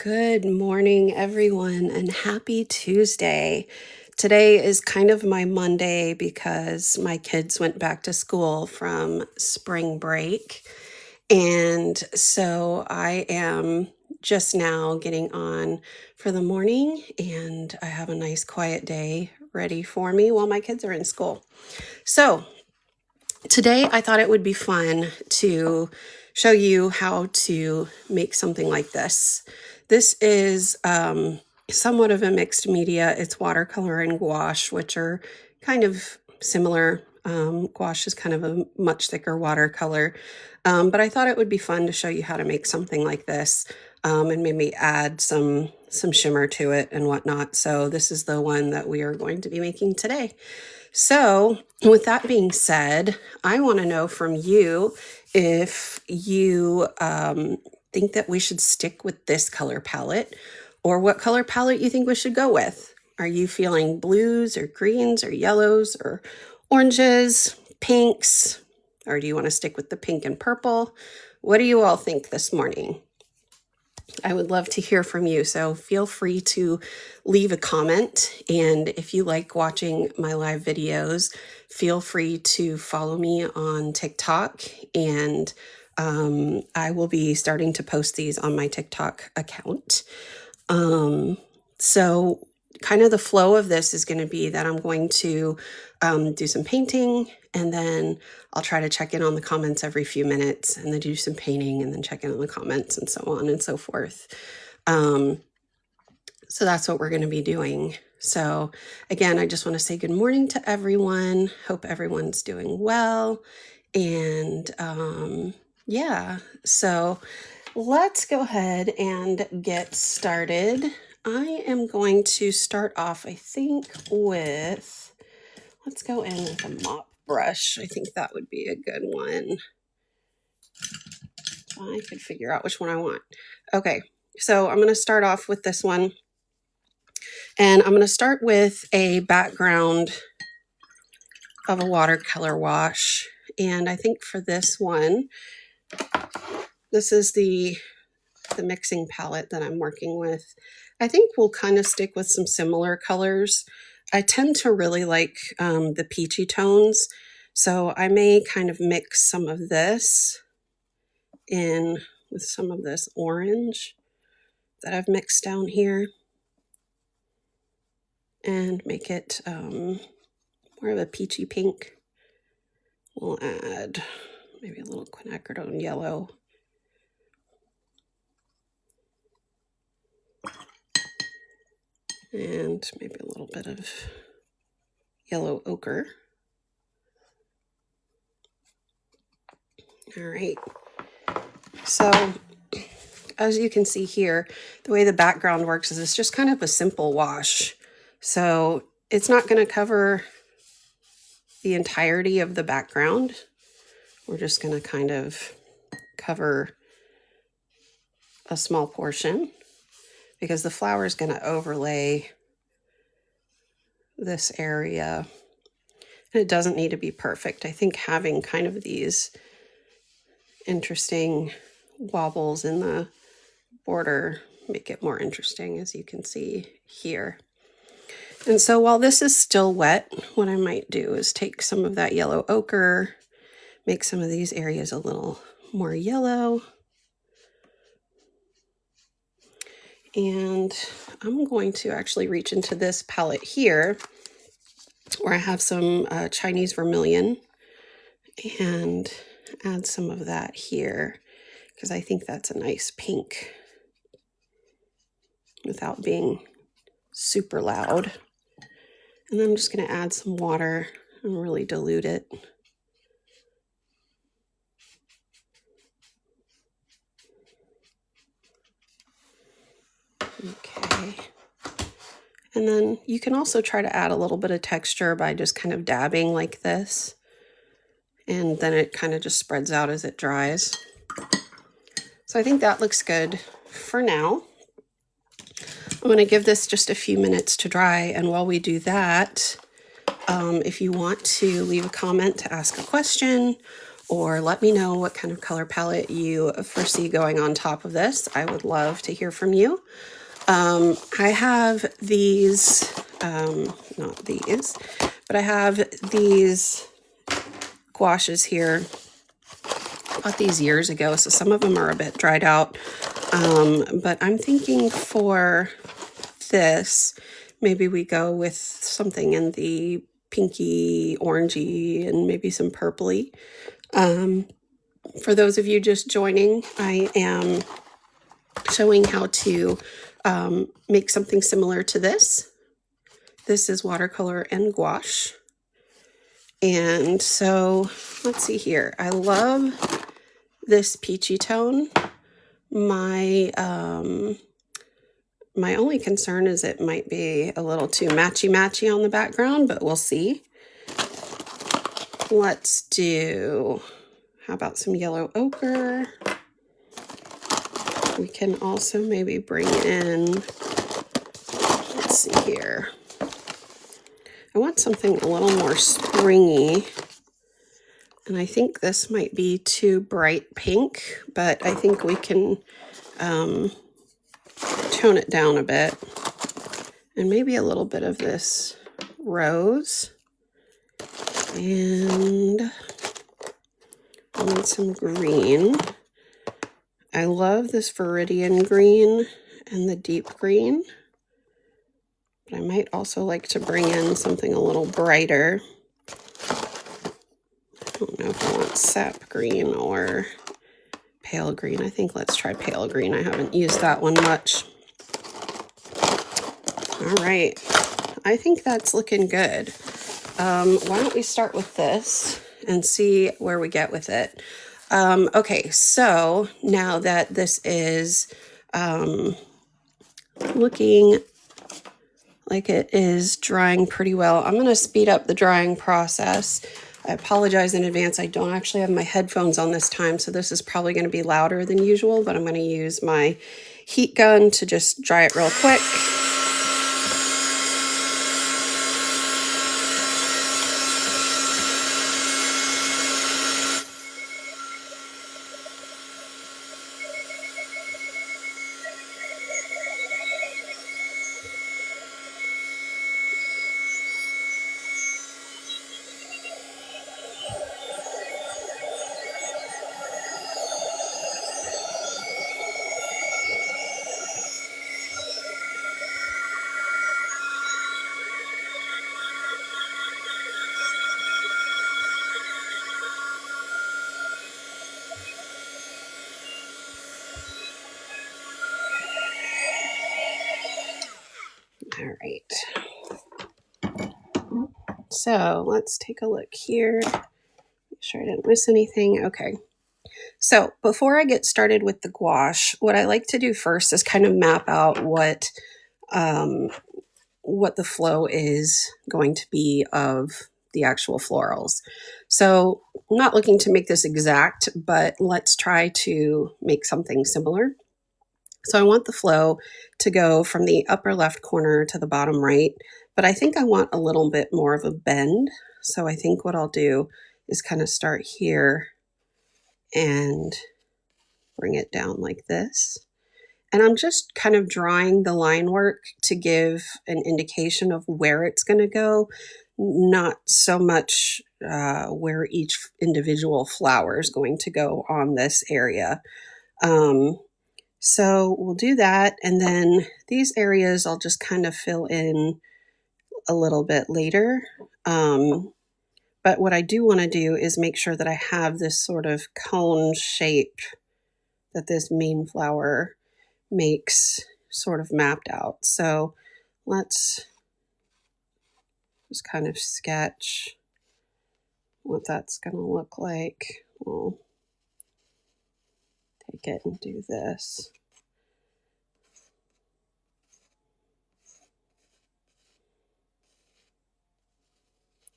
Good morning, everyone, and happy Tuesday. Today is kind of my Monday because my kids went back to school from spring break. And so I am just now getting on for the morning, and I have a nice quiet day ready for me while my kids are in school. So today I thought it would be fun to show you how to make something like this. This is somewhat of a mixed media. It's watercolor and gouache, which are kind of similar. Gouache is kind of a much thicker watercolor, but I thought it would be fun to show you how to make something like this and maybe add some shimmer to it and whatnot. So this is the one that we are going to be making today. So with that being said, I want to know from you if you think that we should stick with this color palette, or what color palette you think we should go with. Are you feeling blues or greens or yellows or oranges, pinks, or do you want to stick with the pink and purple? What do you all think this morning? I would love to hear from you, so feel free to leave a comment. And if you like watching my live videos, feel free to follow me on TikTok, and I will be starting to post these on my TikTok account. So kind of the flow of this is going to be that I'm going to do some painting, and then I'll try to check in on the comments every few minutes, and then do some painting and then check in on the comments and so on and so forth. So that's what we're going to be doing. So again, I just want to say good morning to everyone. Hope everyone's doing well. And yeah, so let's go ahead and get started. I am going to start off, I think, with, let's go in with a mop brush. I think that would be a good one. I could figure out which one I want. Okay, so I'm going to start off with this one. And I'm going to start with a background of a watercolor wash. And I think for this one, this is the mixing palette that I'm working with. I think we'll kind of stick with some similar colors. I tend to really like the peachy tones, so I may kind of mix some of this in with some of this orange that I've mixed down here and make it more of a peachy pink. We'll add maybe a little quinacridone yellow. And maybe a little bit of yellow ochre. All right. So as you can see here, the way the background works is it's just kind of a simple wash. So it's not going to cover the entirety of the background. We're just going to kind of cover a small portion, because the flower is going to overlay this area. And it doesn't need to be perfect. I think having kind of these interesting wobbles in the border make it more interesting, as you can see here. And so while this is still wet, what I might do is take some of that yellow ochre, make some of these areas a little more yellow. And I'm going to actually reach into this palette here where I have some Chinese vermilion and add some of that here, because I think that's a nice pink without being super loud. And then I'm just going to add some water and really dilute it. Okay. And then you can also try to add a little bit of texture by just kind of dabbing like this. And then it kind of just spreads out as it dries. So I think that looks good for now. I'm going to give this just a few minutes to dry. And while we do that, if you want to leave a comment to ask a question, or let me know what kind of color palette you foresee going on top of this. I would love to hear from you. I have these, not these, but I have these gouaches here. Bought these years ago, so some of them are a bit dried out. But I'm thinking for this, maybe we go with something in the pinky, orangey, and maybe some purpley. For those of you just joining, I am showing how to make something similar to this. This is watercolor and gouache. And so let's see here. I love this peachy tone. My only concern is it might be a little too matchy-matchy on the background, but we'll see. Let's do, how about some yellow ochre? We can also maybe bring in, let's see here. I want something a little more springy. And I think this might be too bright pink, but I think we can tone it down a bit. And maybe a little bit of this rose. And I need some green. I love this viridian green and the deep green. But I might also like to bring in something a little brighter. I don't know if I want sap green or pale green. I think let's try pale green. I haven't used that one much. All right, I think that's looking good. Why don't we start with this and see where we get with it. Okay, so now that this is looking like it is drying pretty well, I'm going to speed up the drying process. I apologize in advance. I don't actually have my headphones on this time, so this is probably going to be louder than usual, but I'm going to use my heat gun to just dry it real quick. All right, so let's take a look here. Make sure I didn't miss anything. Okay, so before I get started with the gouache, what I like to do first is kind of map out what the flow is going to be of the actual florals. So I'm not looking to make this exact, but let's try to make something similar. So I want the flow to go from the upper left corner to the bottom right, but I think I want a little bit more of a bend. So I think what I'll do is kind of start here and bring it down like this. And I'm just kind of drawing the line work to give an indication of where it's going to go, not so much where each individual flower is going to go on this area. So we'll do that, and then these areas I'll just kind of fill in a little bit later. But what I do want to do is make sure that I have this sort of cone shape that this main flower makes sort of mapped out. So let's just kind of sketch what that's going to look like. We'll take it and do this.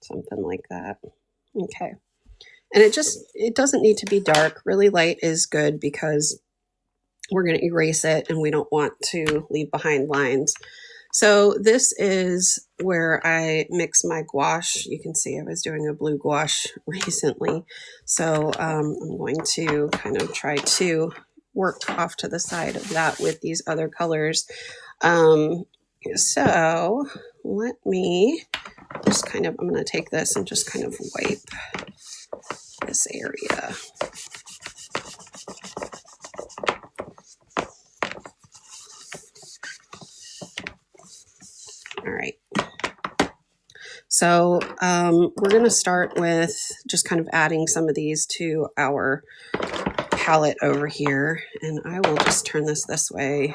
Something like that. Okay. And it doesn't need to be dark. Really light is good because we're going to erase it and we don't want to leave behind lines. So this is where I mix my gouache. You can see I was doing a blue gouache recently. So I'm going to kind of try to work off to the side of that with these other colors. So let me just kind of, I'm going to take this and just kind of wipe this area. All right. So we're going to start with just kind of adding some of these to our palette over here. And I will just turn this way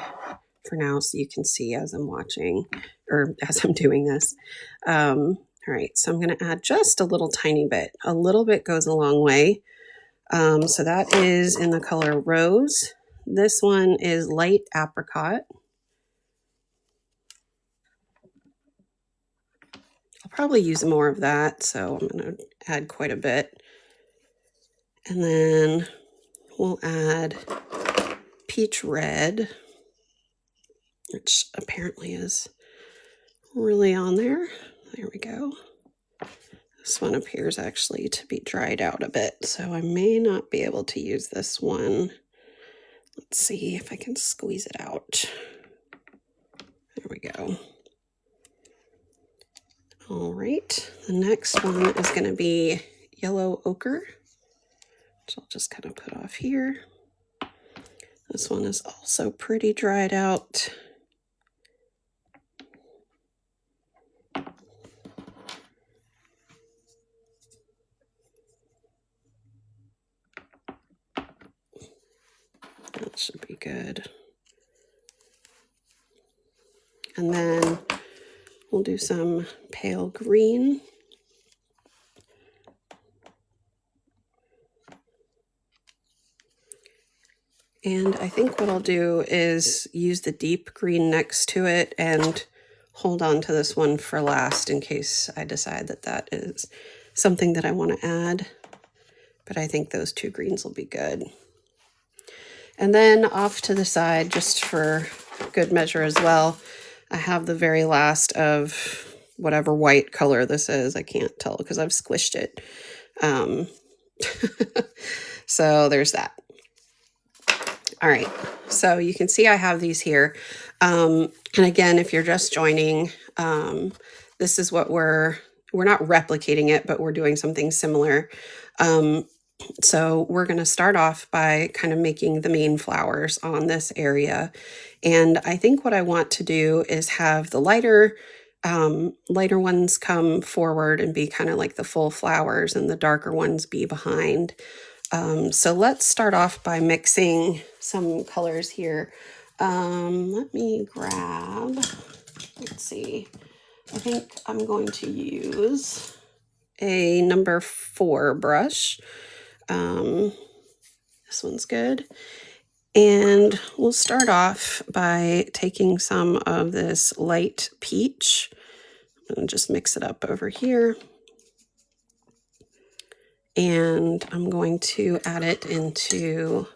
for now so you can see as I'm watching or as I'm doing this. All right, so I'm going to add just a little tiny bit. A little bit goes a long way. So that is in the color Rose. This one is light apricot. I'll probably use more of that, so I'm going to add quite a bit. And then we'll add peach red, which apparently is really on there. There we go. This one appears actually to be dried out a bit, so I may not be able to use this one. Let's see if I can squeeze it out. There we go. All right, the next one is going to be yellow ochre, which I'll just kind of put off here. This one is also pretty dried out. That should be good. And then we'll do some pale green. And I think what I'll do is use the deep green next to it and hold on to this one for last in case I decide that that is something that I want to add. But I think those two greens will be good. And then off to the side, just for good measure as well, I have the very last of whatever white color this is. I can't tell because I've squished it. So there's that. All right, so you can see I have these here. And again, if you're just joining, this is what we're not replicating it, but we're doing something similar. So we're going to start off by kind of making the main flowers on this area. And I think what I want to do is have the lighter ones come forward and be kind of like the full flowers and the darker ones be behind. So let's start off by mixing some colors here. Let me grab, let's see, I think I'm going to use a number 4 brush. This one's good. And we'll start off by taking some of this light peach and just mix it up over here. And I'm going to add it into,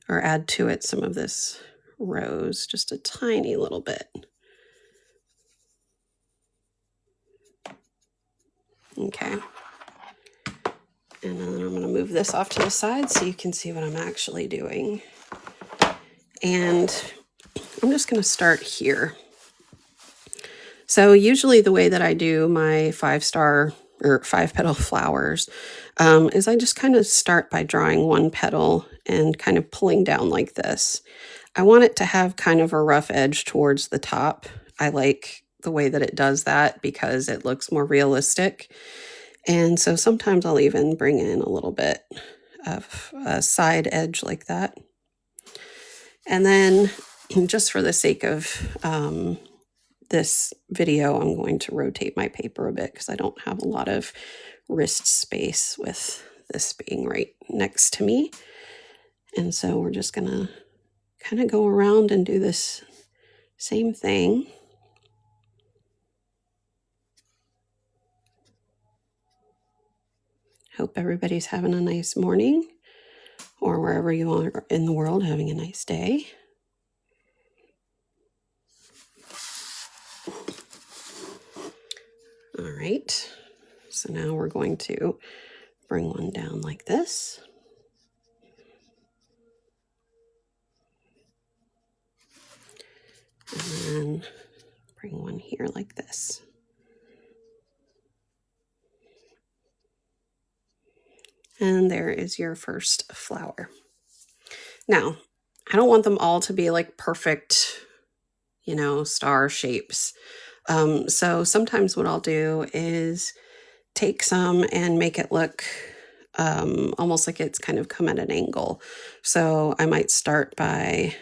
or add to it some of this rose, just a tiny little bit. Okay. And then I'm going to move this off to the side so you can see what I'm actually doing. And I'm just going to start here. So usually the way that I do my 5-star or 5-petal flowers is I just kind of start by drawing one petal and kind of pulling down like this. I want it to have kind of a rough edge towards the top. I like the way that it does that because it looks more realistic. And so sometimes I'll even bring in a little bit of a side edge like that. And then just for the sake of this video, I'm going to rotate my paper a bit because I don't have a lot of wrist space with this being right next to me. And so we're just going to kind of go around and do this same thing. Hope everybody's having a nice morning, or wherever you are in the world having a nice day. All right, so now we're going to bring one down like this. And then bring one here like this. And there is your first flower. Now, I don't want them all to be like perfect, you know, star shapes. So sometimes what I'll do is take some and make it look almost like it's kind of come at an angle. So I might start by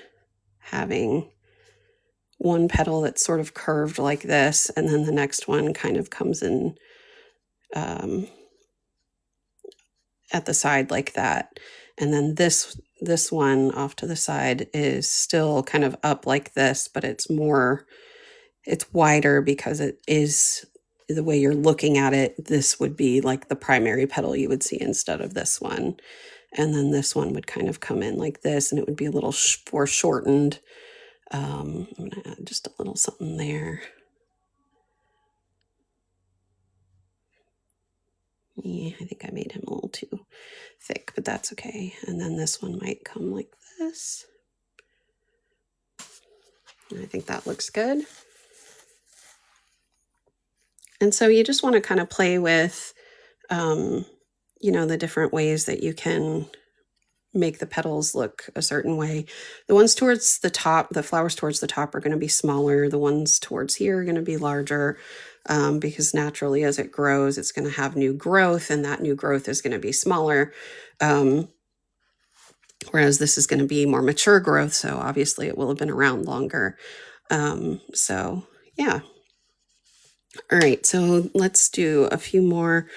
having one petal that's sort of curved like this, and then the next one kind of comes in at the side like that. And then this one off to the side is still kind of up like this, but it's wider because it is the way you're looking at it. This would be like the primary petal you would see instead of this one. And then this one would kind of come in like this, and it would be a little foreshortened. I'm going to add just a little something there. Yeah, I think I made him a little too thick, but that's okay. And then this one might come like this. And I think that looks good. And so you just want to kind of play with, you know, the different ways that you can make the petals look a certain way. The ones towards the top, the flowers towards the top are going to be smaller. The ones towards here are going to be larger because naturally as it grows, it's going to have new growth, and that new growth is going to be smaller. Whereas this is going to be more mature growth, so obviously it will have been around longer. So yeah. All right, so let's do a few more.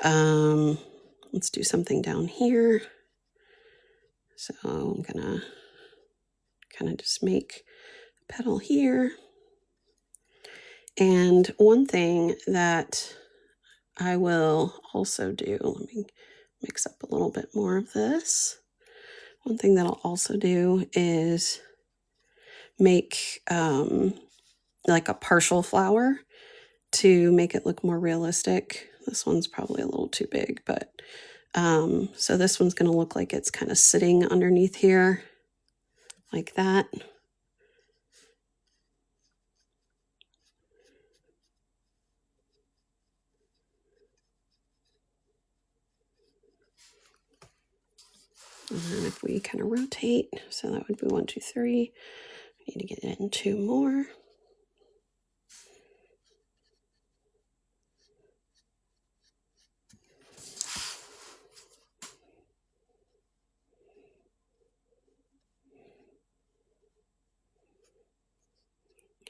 Let's do something down here. So I'm gonna kind of just make a petal here. And one thing that I will also do, let me mix up a little bit more of this. One thing that I'll also do is make like a partial flower to make it look more realistic. This one's probably a little too big, but so this one's going to look like it's kind of sitting underneath here like that. And then if we kind of rotate, so that would be 1, 2, 3. I need to get in 2 more.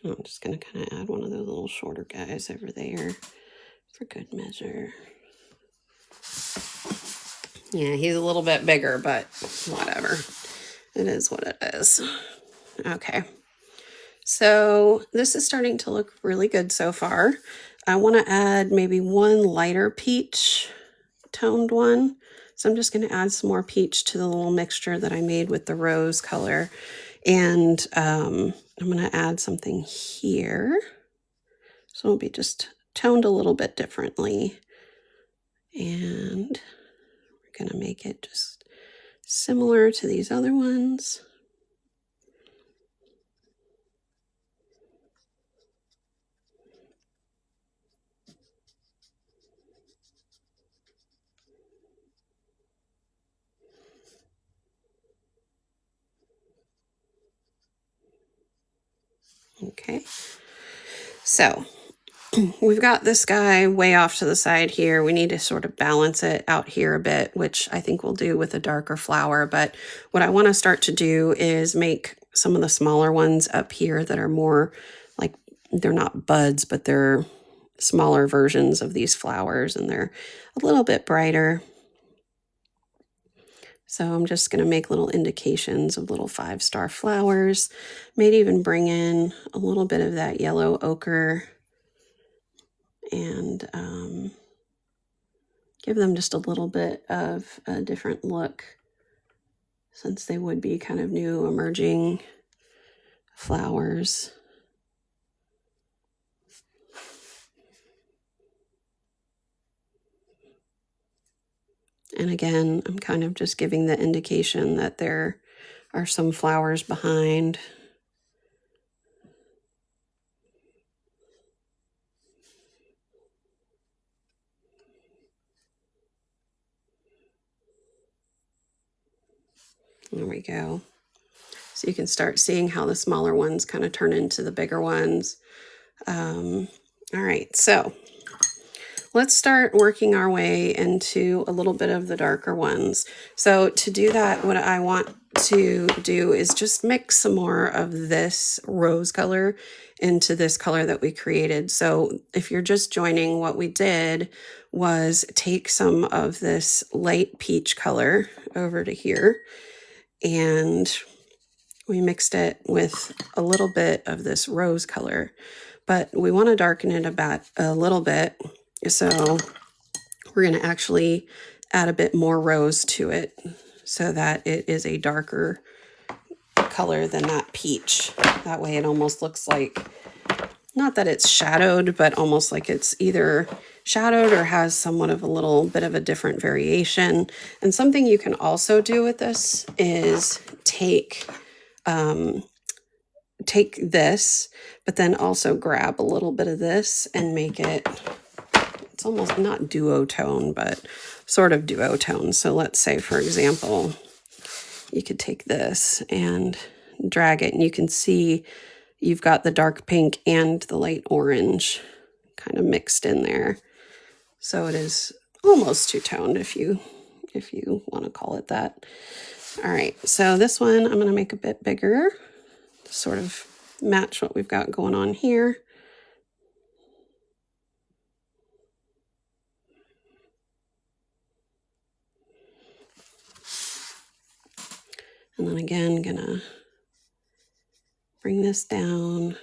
I'm just going to kind of add one of those little shorter guys over there for good measure. Yeah, he's a little bit bigger, but whatever. It is what it is. Okay. So this is starting to look really good so far. I want to add maybe one lighter peach toned one. So I'm just going to add some more peach to the little mixture that I made with the rose color. And I'm going to add something here. So it'll be just toned a little bit differently. And we're going to make it just similar to these other ones. Okay, so we've got this guy way off to the side here. We need to sort of balance it out here a bit, which I think we'll do with a darker flower. But what I want to start to do is make some of the smaller ones up here that are more like, they're not buds, but they're smaller versions of these flowers, and they're a little bit brighter. So I'm just going to make little indications of little 5-star flowers. Maybe even bring in a little bit of that yellow ochre and give them just a little bit of a different look, since they would be kind of new emerging flowers. And again, I'm kind of just giving the indication that there are some flowers behind. There we go. So you can start seeing how the smaller ones kind of turn into the bigger ones. All right, so let's start working our way into a little bit of the darker ones. So to do that, what I want to do is just mix some more of this rose color into this color that we created. So if you're just joining, what we did was take some of this light peach color over to here, and we mixed it with a little bit of this rose color, but we want to darken it a little bit. So we're going to actually add a bit more rose to it so that it is a darker color than that peach. That way it almost looks like, not that it's shadowed, but almost like it's either shadowed or has somewhat of a little bit of a different variation. And something you can also do with this is take this, but then also grab a little bit of this and make it, it's almost not duotone, but sort of duotone. So let's say, for example, you could take this and drag it, and you can see you've got the dark pink and the light orange kind of mixed in there. So it is almost two-toned, if you want to call it that. All right, so this one I'm going to make a bit bigger to sort of match what we've got going on here. And then again, gonna bring this down.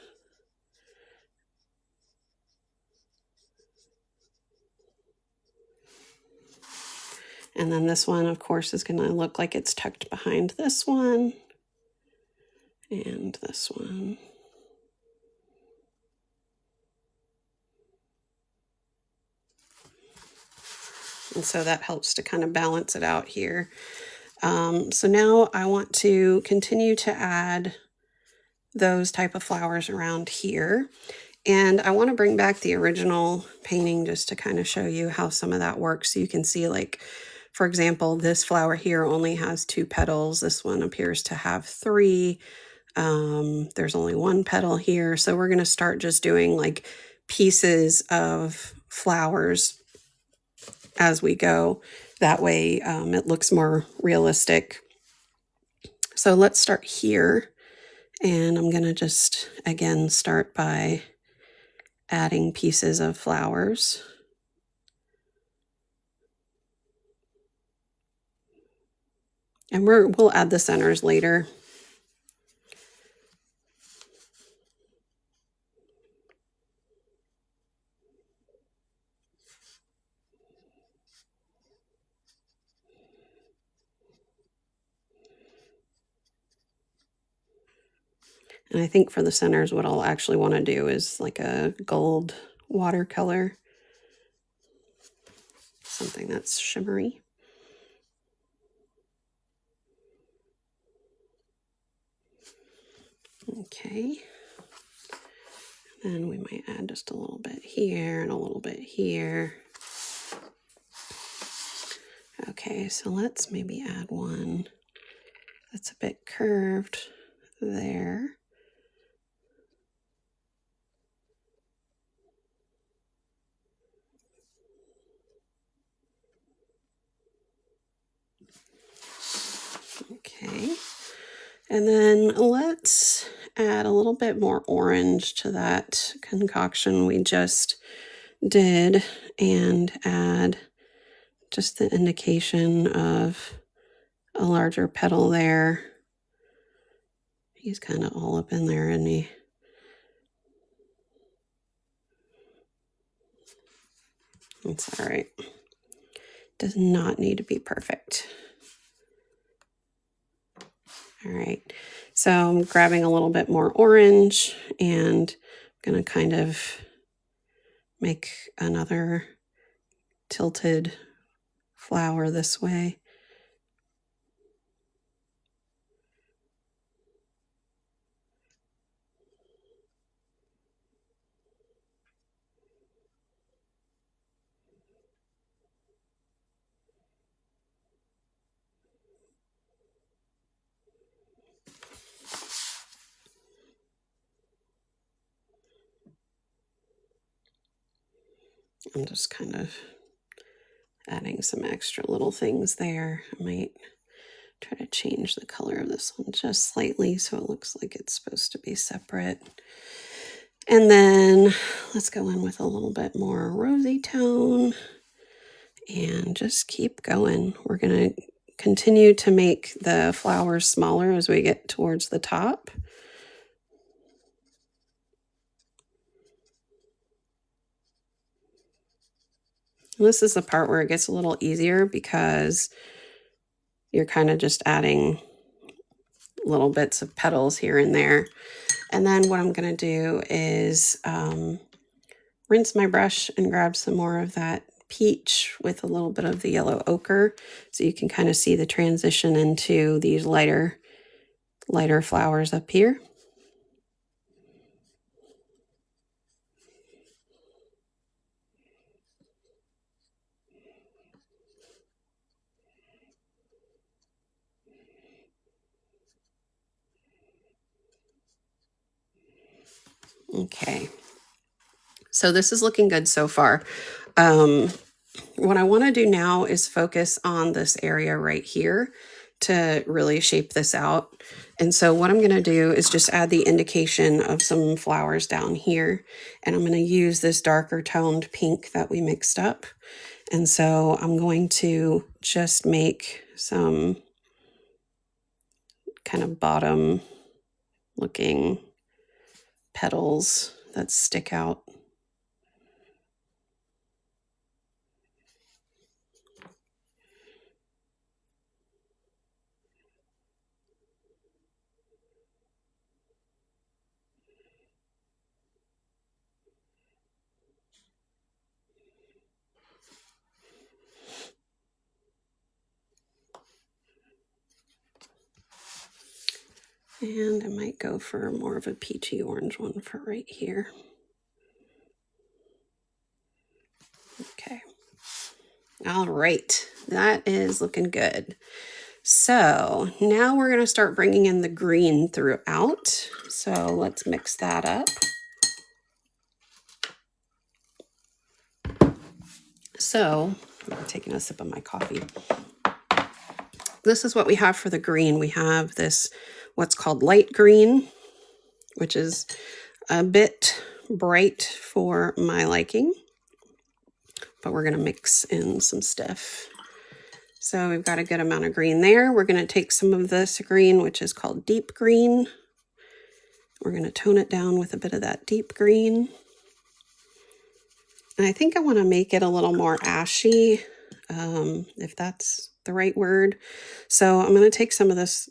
And then this one, of course, is gonna look like it's tucked behind this one and this one. And so that helps to kind of balance it out here. So now I want to continue to add those type of flowers around here. And I want to bring back the original painting just to kind of show you how some of that works. So you can see, like, for example, this flower here only has 2 petals. This one appears to have 3. There's only 1 petal here. So we're going to start just doing like pieces of flowers as we go. That way it looks more realistic. So let's start here. And I'm going to just, again, start by adding pieces of flowers. And we'll add the centers later. And I think for the centers, what I'll actually want to do is like a gold watercolor, something that's shimmery. Okay. And we might add just a little bit here and a little bit here. Okay, so let's maybe add one that's a bit curved there. Okay, and then let's add a little bit more orange to that concoction we just did and add just the indication of a larger petal there. He's kind of all up in there, isn't he? It's all right. Does not need to be perfect. All right, so I'm grabbing a little bit more orange and I'm going to kind of make another tilted flower this way. I'm just kind of adding some extra little things there. I might try to change the color of this one just slightly so it looks like it's supposed to be separate. And then let's go in with a little bit more rosy tone and just keep going. We're going to continue to make the flowers smaller as we get towards the top. And this is the part where it gets a little easier because you're kind of just adding little bits of petals here and there. And then what I'm going to do is rinse my brush and grab some more of that peach with a little bit of the yellow ochre so you can kind of see the transition into these lighter flowers up here. Okay, so this is looking good so far. What I want to do now is focus on this area right here to really shape this out. And so what I'm going to do is just add the indication of some flowers down here. And I'm going to use this darker toned pink that we mixed up. And so I'm going to just make some kind of bottom looking petals that stick out. And I might go for more of a peachy orange one for right here. Okay. All right, that is looking good. So now we're going to start bringing in the green throughout. So let's mix that up. So I'm taking a sip of my coffee. This is what we have for the green. We have this, what's called light green, which is a bit bright for my liking, but we're going to mix in some stuff. So we've got a good amount of green there. We're going to take some of this green, which is called deep green. We're going to tone it down with a bit of that deep green. And I think I want to make it a little more ashy, if that's the right word. So I'm going to take some of this,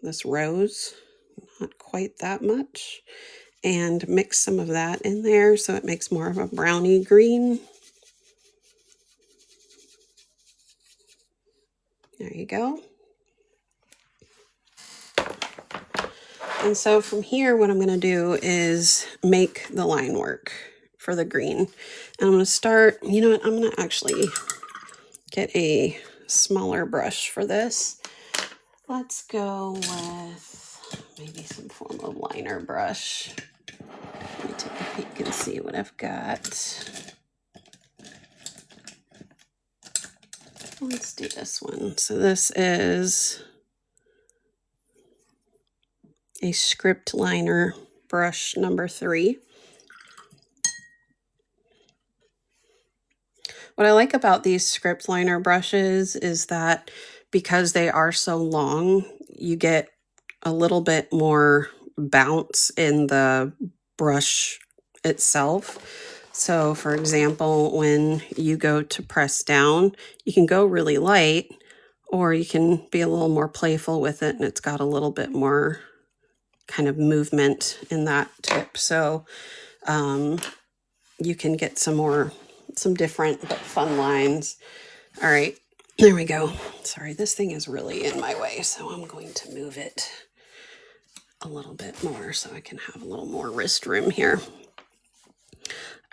this rose, not quite that much, and mix some of that in there so it makes more of a browny green. There you go. And so from here, what I'm going to do is make the line work for the green. And I'm going to start, you know what, I'm going to actually get a smaller brush for this. Let's go with maybe some form of liner brush. Let me take a peek and see what I've got. Let's do this one. So this is a script liner brush number 3. What I like about these script liner brushes is that because they are so long, you get a little bit more bounce in the brush itself. So for example, when you go to press down, you can go really light, or you can be a little more playful with it and it's got a little bit more kind of movement in that tip. So you can get some different but fun lines. All right, There we go. Sorry, this thing is really in my way, so I'm going to move it a little bit more so I can have a little more wrist room here.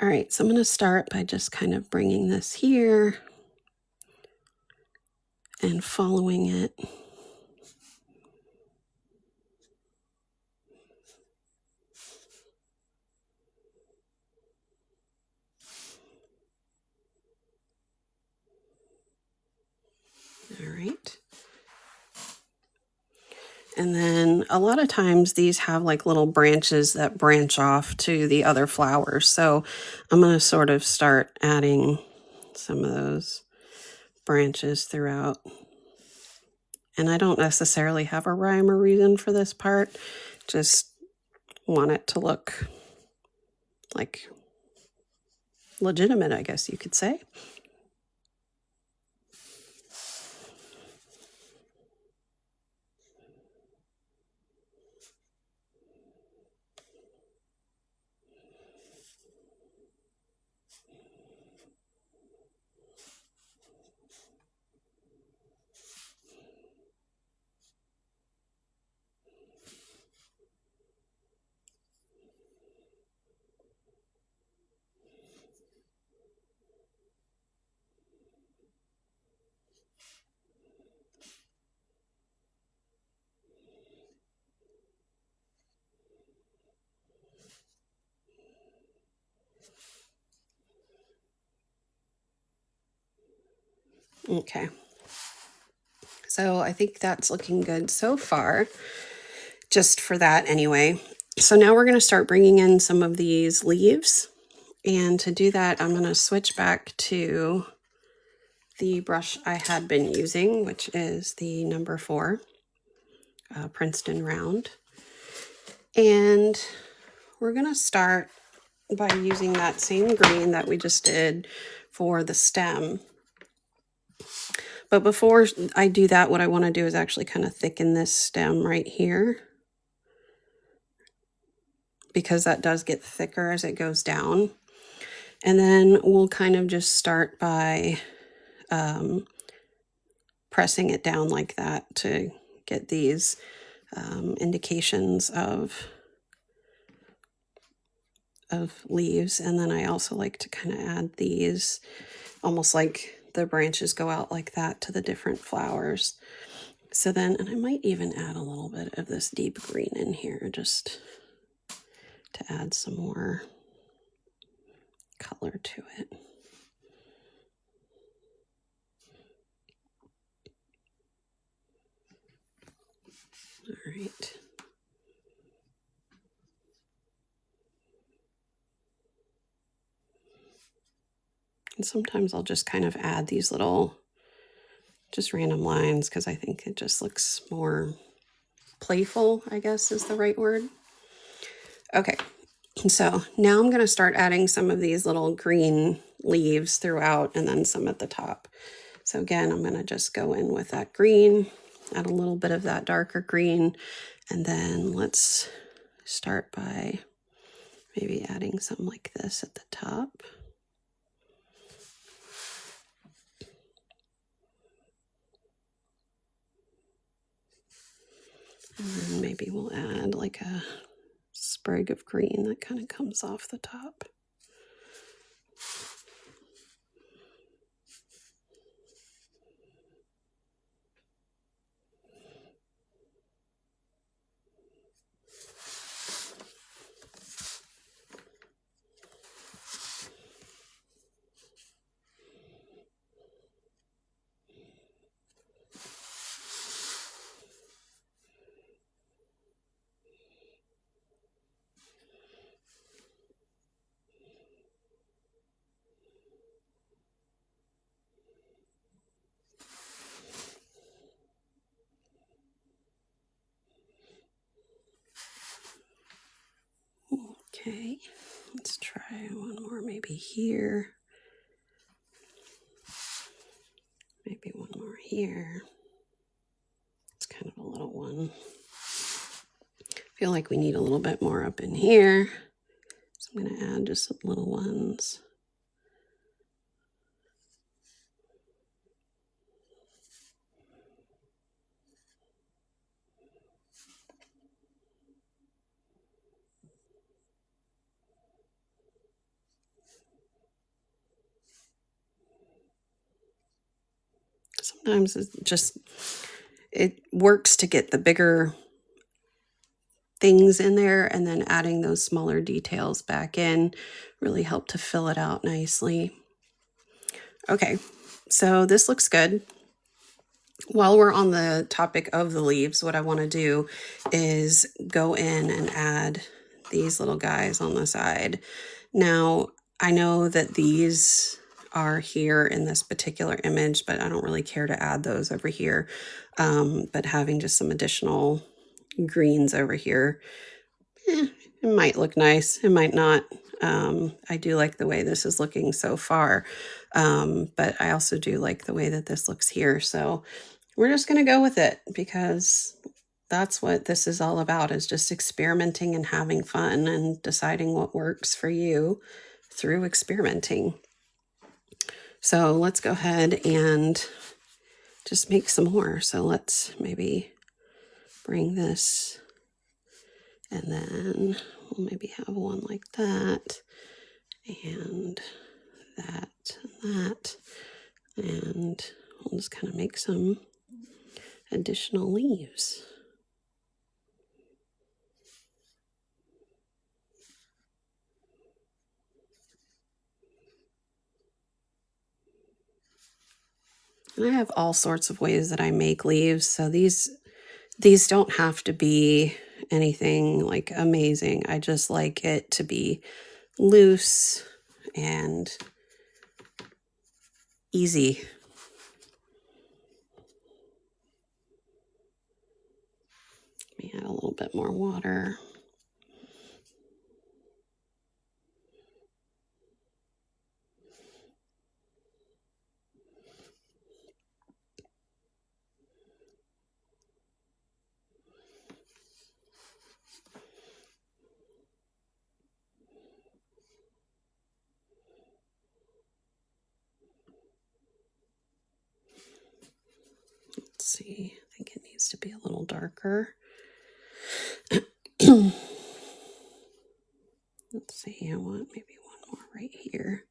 All right, so I'm going to start by just kind of bringing this here and following it. All right. And then a lot of times these have like little branches that branch off to the other flowers. So I'm going to sort of start adding some of those branches throughout. And I don't necessarily have a rhyme or reason for this part. Just want it to look like legitimate, I guess you could say. Okay. So I think that's looking good so far, just for that anyway. So now we're going to start bringing in some of these leaves. And to do that, I'm going to switch back to the brush I had been using, which is the number 4 Princeton round. And we're going to start by using that same green that we just did for the stem. But before I do that, what I want to do is actually kind of thicken this stem right here, because that does get thicker as it goes down. And then we'll kind of just start by pressing it down like that to get these indications of leaves. And then I also like to kind of add these, almost like the branches go out like that to the different flowers. So then, and I might even add a little bit of this deep green in here just to add some more color to it. All right. And sometimes I'll just kind of add these little, just random lines, because I think it just looks more playful, I guess is the right word. Okay, so now I'm going to start adding some of these little green leaves throughout and then some at the top. So again, I'm going to just go in with that green, add a little bit of that darker green, and then let's start by maybe adding some like this at the top. And then maybe we'll add like a sprig of green that kind of comes off the top. Okay, let's try one more maybe here. Maybe one more here. It's kind of a little one. I feel like we need a little bit more up in here. So I'm going to add just some little ones. sometimes it's just, it works to get the bigger things in there, and then adding those smaller details back in really help to fill it out nicely. Okay, so this looks good. While we're on the topic of the leaves, what I want to do is go in and add these little guys on the side. Now, I know that these are here in this particular image, but I don't really care to add those over here. But having just some additional greens over here, it might look nice. It might not. I do like the way this is looking so far, but I also do like the way that this looks here. So we're just going to go with it because that's what this is all about, is just experimenting and having fun and deciding what works for you through experimenting. So let's go ahead and just make some more. So let's maybe bring this, and then we'll maybe have one like that, and that, and that, and we'll just kind of make some additional leaves. And I have all sorts of ways that I make leaves, so these don't have to be anything like amazing. I just like it to be loose and easy. Let me add a little bit more water. Let's see, I think it needs to be a little darker. Let's see, I want maybe one more right here.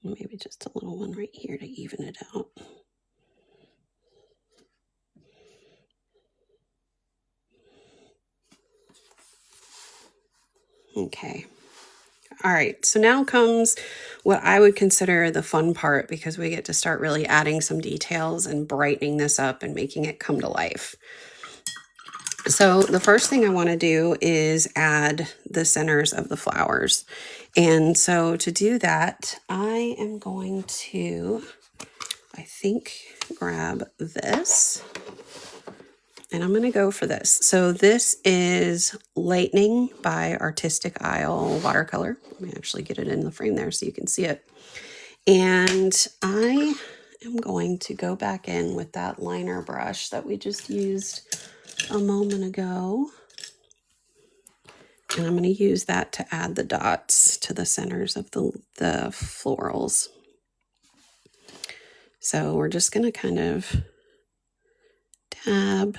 Maybe just a little one right here to even it out. Okay. All right, so now comes what I would consider the fun part, because we get to start really adding some details and brightening this up and making it come to life. So the first thing I want to do is add the centers of the flowers. And so to do that, I am going to, I think, grab this. And I'm going to go for this. So this is Lightning by Artistic Isle Watercolor. Let me actually get it in the frame there so you can see it. And I am going to go back in with that liner brush that we just used a moment ago. And I'm going to use that to add the dots to the centers of the florals. So we're just going to kind of dab.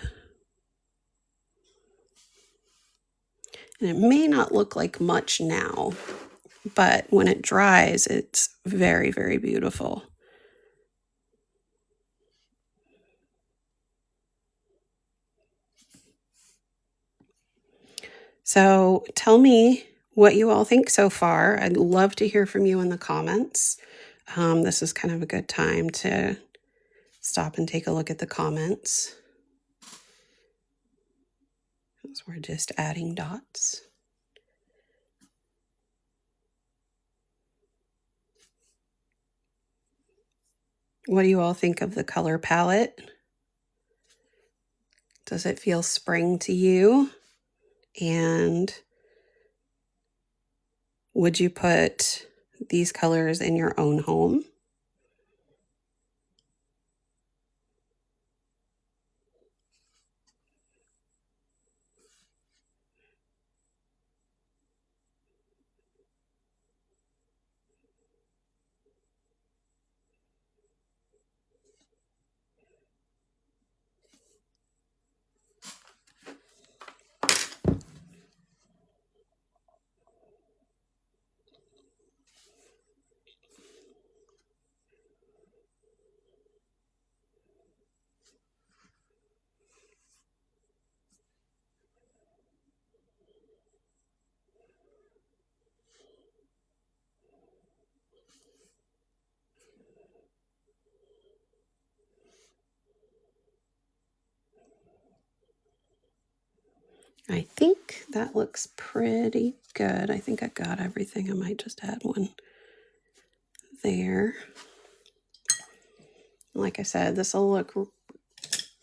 And it may not look like much now, but when it dries, it's very, very beautiful. So tell me what you all think so far. I'd love to hear from you in the comments. This is kind of a good time to stop and take a look at the comments. So we're just adding dots. What do you all think of the color palette? Does it feel spring to you? And would you put these colors in your own home? I think that looks pretty good. I think I got everything. I might just add one there. Like I said, this will look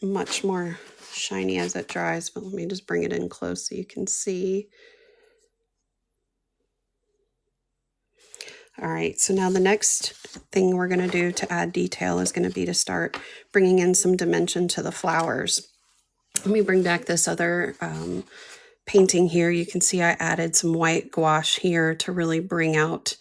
much more shiny as it dries, but let me just bring it in close so you can see. All right, so now the next thing we're going to do to add detail is going to be to start bringing in some dimension to the flowers. Let me bring back this other painting here. You can see I added some white gouache here to really bring out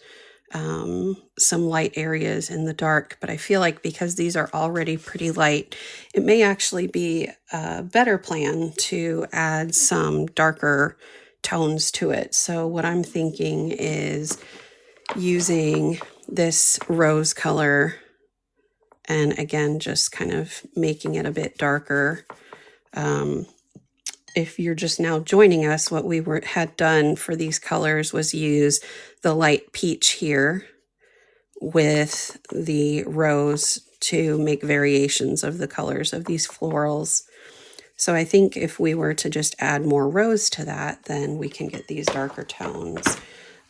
some light areas in the dark, but I feel like because these are already pretty light, it may actually be a better plan to add some darker tones to it. So what I'm thinking is using this rose color and again, just kind of making it a bit darker. If you're just now joining us, what we had done for these colors was use the light peach here with the rose to make variations of the colors of these florals. So I think if we were to just add more rose to that, then we can get these darker tones.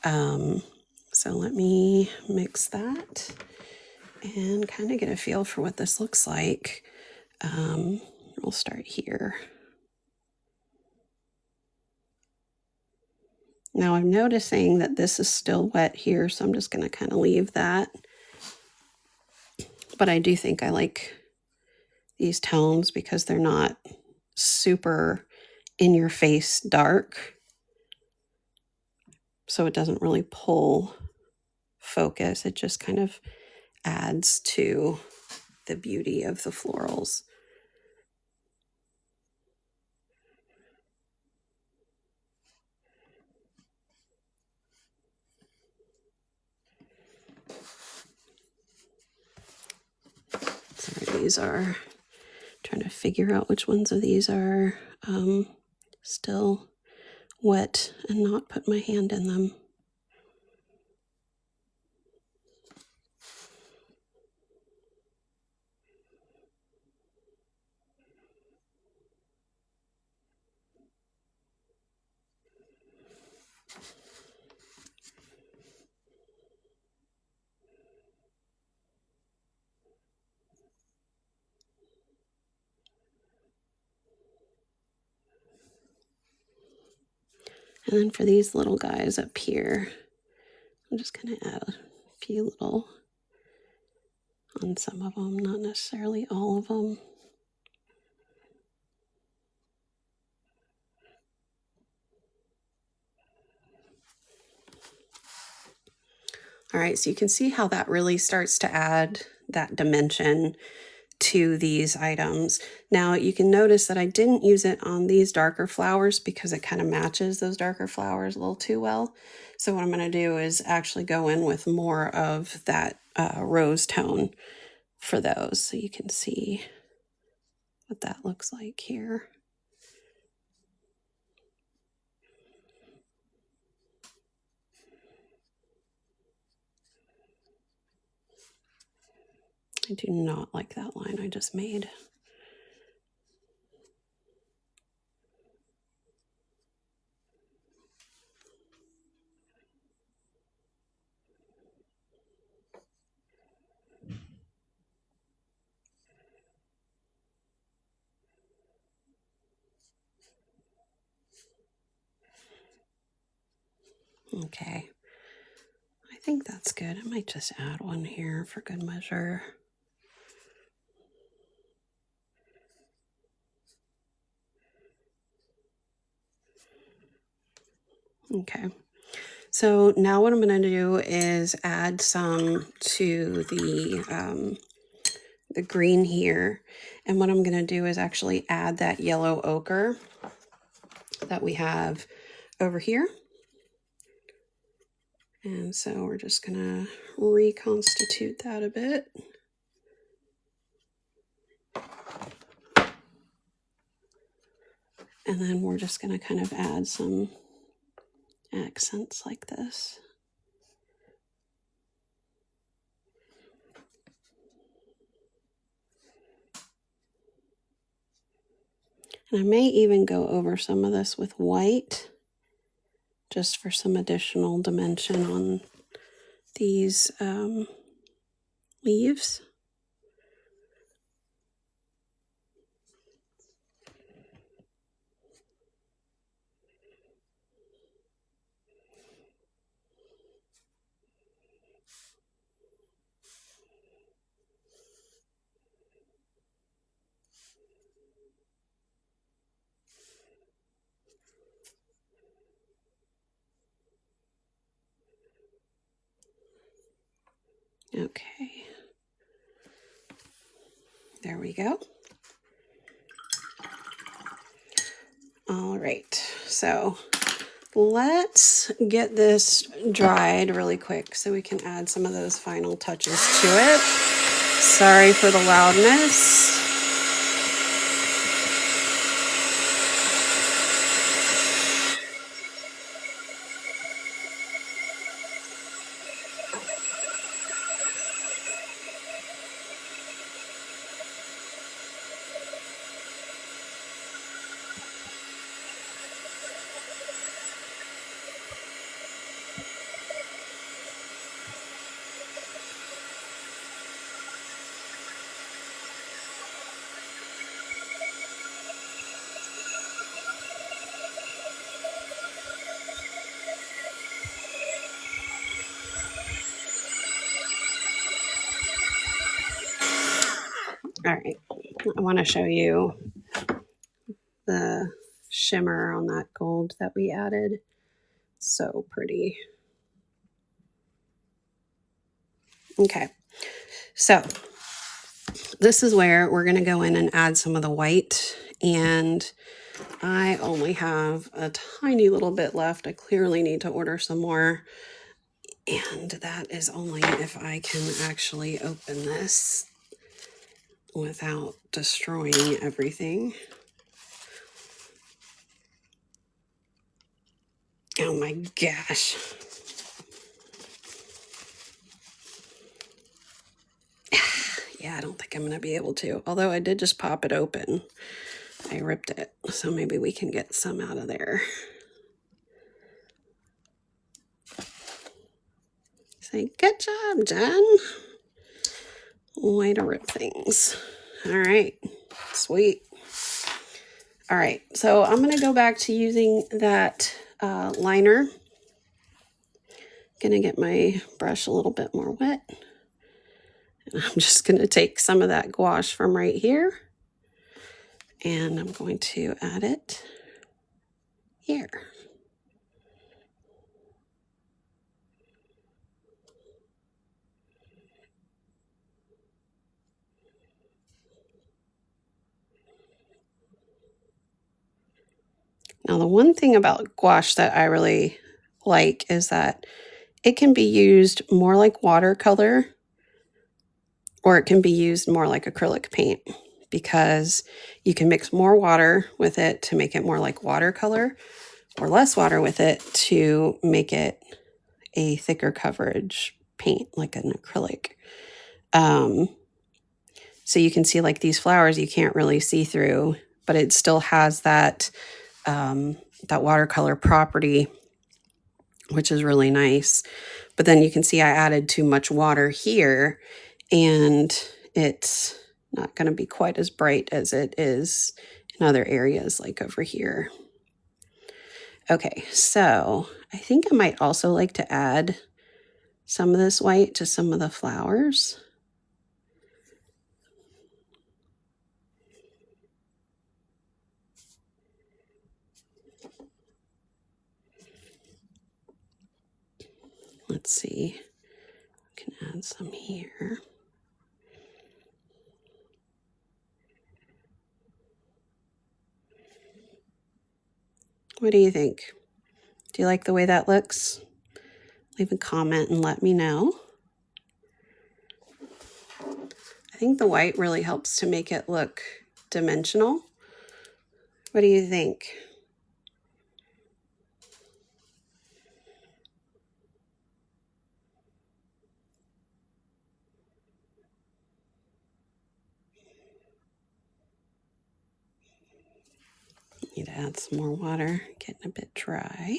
So let me mix that and kind of get a feel for what this looks like. We'll start here. Now I'm noticing that this is still wet here, so I'm just going to kind of leave that. But I do think I like these tones because they're not super in your face dark. So it doesn't really pull focus. It just kind of adds to the beauty of the florals. Sorry, these are trying to figure out which ones of these are still wet and not put my hand in them. And then for these little guys up here, I'm just going to add a few little on some of them, not necessarily all of them. All right, so you can see how that really starts to add that dimension to these items. Now you can notice that I didn't use it on these darker flowers because it kind of matches those darker flowers a little too well. So what I'm going to do is actually go in with more of that rose tone for those, so you can see what that looks like here. I do not like that line I just made. Okay, I think that's good. I might just add one here for good measure. Okay, so now what I'm going to do is add some to the green here. And what I'm going to do is actually add that yellow ochre that we have over here. And so we're just going to reconstitute that a bit. And then we're just going to kind of add some accents like this. And I may even go over some of this with white, just for some additional dimension on these leaves. Okay, there we go. All right, so let's get this dried really quick so we can add some of those final touches to it. Sorry for the loudness. All right, I want to show you the shimmer on that gold that we added. So pretty. Okay, so this is where we're going to go in and add some of the white, and I only have a tiny little bit left. I clearly need to order some more, and that is only if I can actually open this without destroying everything. Oh my gosh. Yeah, I don't think I'm going to be able to, although I did just pop it open. I ripped it, so maybe we can get some out of there. Say, good job, Jen. Way to rip things. All right, sweet. All right, so I'm going to go back to using that liner. Going to get my brush a little bit more wet. And I'm just going to take some of that gouache from right here, and I'm going to add it here. Now, the one thing about gouache that I really like is that it can be used more like watercolor, or it can be used more like acrylic paint, because you can mix more water with it to make it more like watercolor, or less water with it to make it a thicker coverage paint like an acrylic. So you can see, like, these flowers you can't really see through, but it still has that that watercolor property, which is really nice. But then you can see I added too much water here, and it's not going to be quite as bright as it is in other areas, like over here. Okay, so I think I might also like to add some of this white to some of the flowers. Let's see, I can add some here. What do you think? Do you like the way that looks? Leave a comment and let me know. I think the white really helps to make it look dimensional. What do you think? Need to add some more water, getting a bit dry.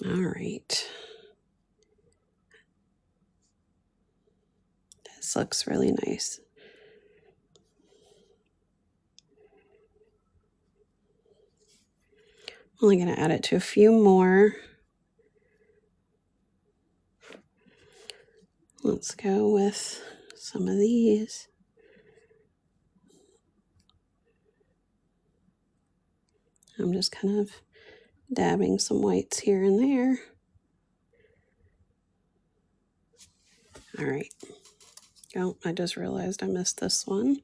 All right. This looks really nice. I'm only going to add it to a few more. Let's go with some of these. I'm just kind of dabbing some whites here and there. All right. Oh, I just realized I missed this one.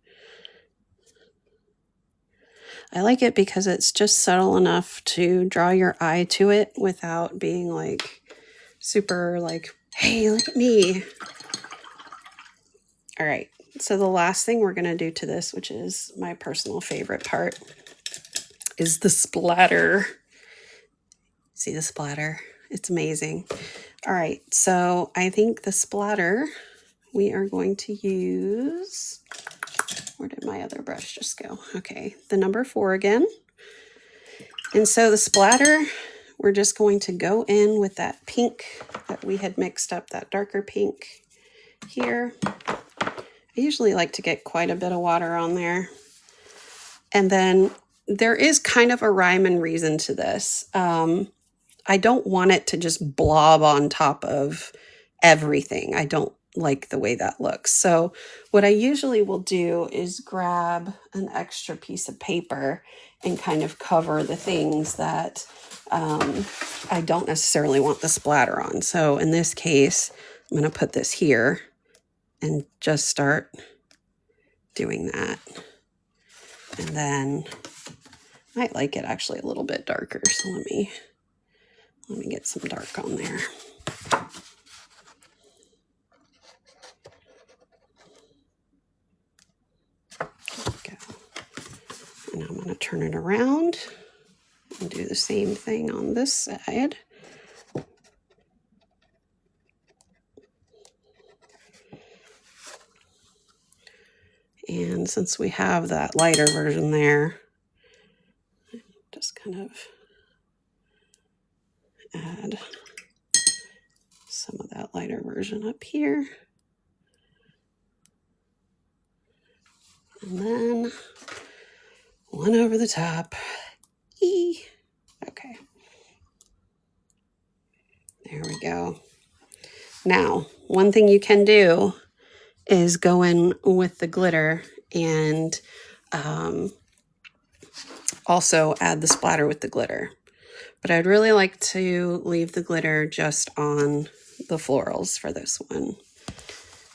I like it because it's just subtle enough to draw your eye to it without being like super like, hey, look at me. All right. So the last thing we're going to do to this, which is my personal favorite part, is the splatter. See the splatter? It's amazing. All right. So I think the splatter we are going to use, where did my other brush just go? Okay, the number 4 again. And so the splatter, we're just going to go in with that pink that we had mixed up, that darker pink here. I usually like to get quite a bit of water on there. And then there is kind of a rhyme and reason to this. I don't want it to just blob on top of everything. I don't like the way that looks. So what I usually will do is grab an extra piece of paper and kind of cover the things that I don't necessarily want the splatter on. So in this case, I'm going to put this here and just start doing that. And then I might like it actually a little bit darker. So let me get some dark on there. And I'm going to turn it around and do the same thing on this side. And since we have that lighter version there, just kind of add some of that lighter version up here. And then one over the top. Okay. There we go. Now, one thing you can do is go in with the glitter and also add the splatter with the glitter. But I'd really like to leave the glitter just on the florals for this one.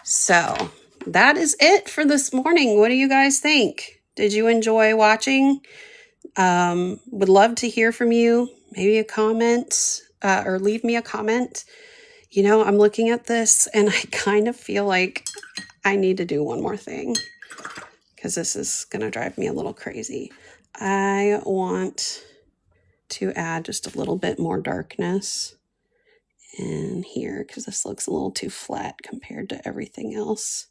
So that is it for this morning. What do you guys think? Did you enjoy watching? Would love to hear from you. Maybe a comment or leave me a comment. You know, I'm looking at this and I kind of feel like I need to do one more thing because this is going to drive me a little crazy. I want to add just a little bit more darkness in here because this looks a little too flat compared to everything else.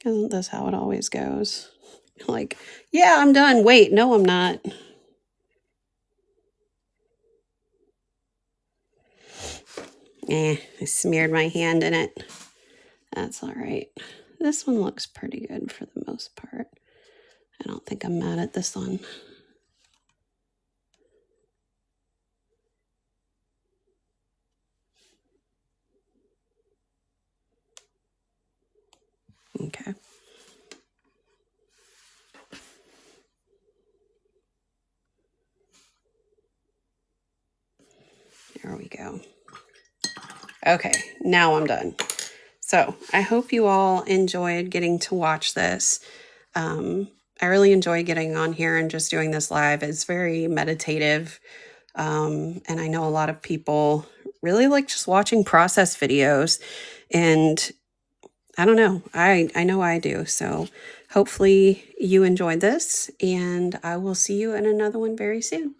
Isn't this how it always goes? Like, yeah, I'm done. Wait, no, I'm not. I smeared my hand in it. That's all right. This one looks pretty good for the most part. I don't think I'm mad at this one. Okay. There we go. Okay, now I'm done. So I hope you all enjoyed getting to watch this. I really enjoy getting on here and just doing this live. It's very meditative. And I know a lot of people really like just watching process videos. And I don't know, I know I do. So hopefully you enjoyed this, and I will see you in another one very soon.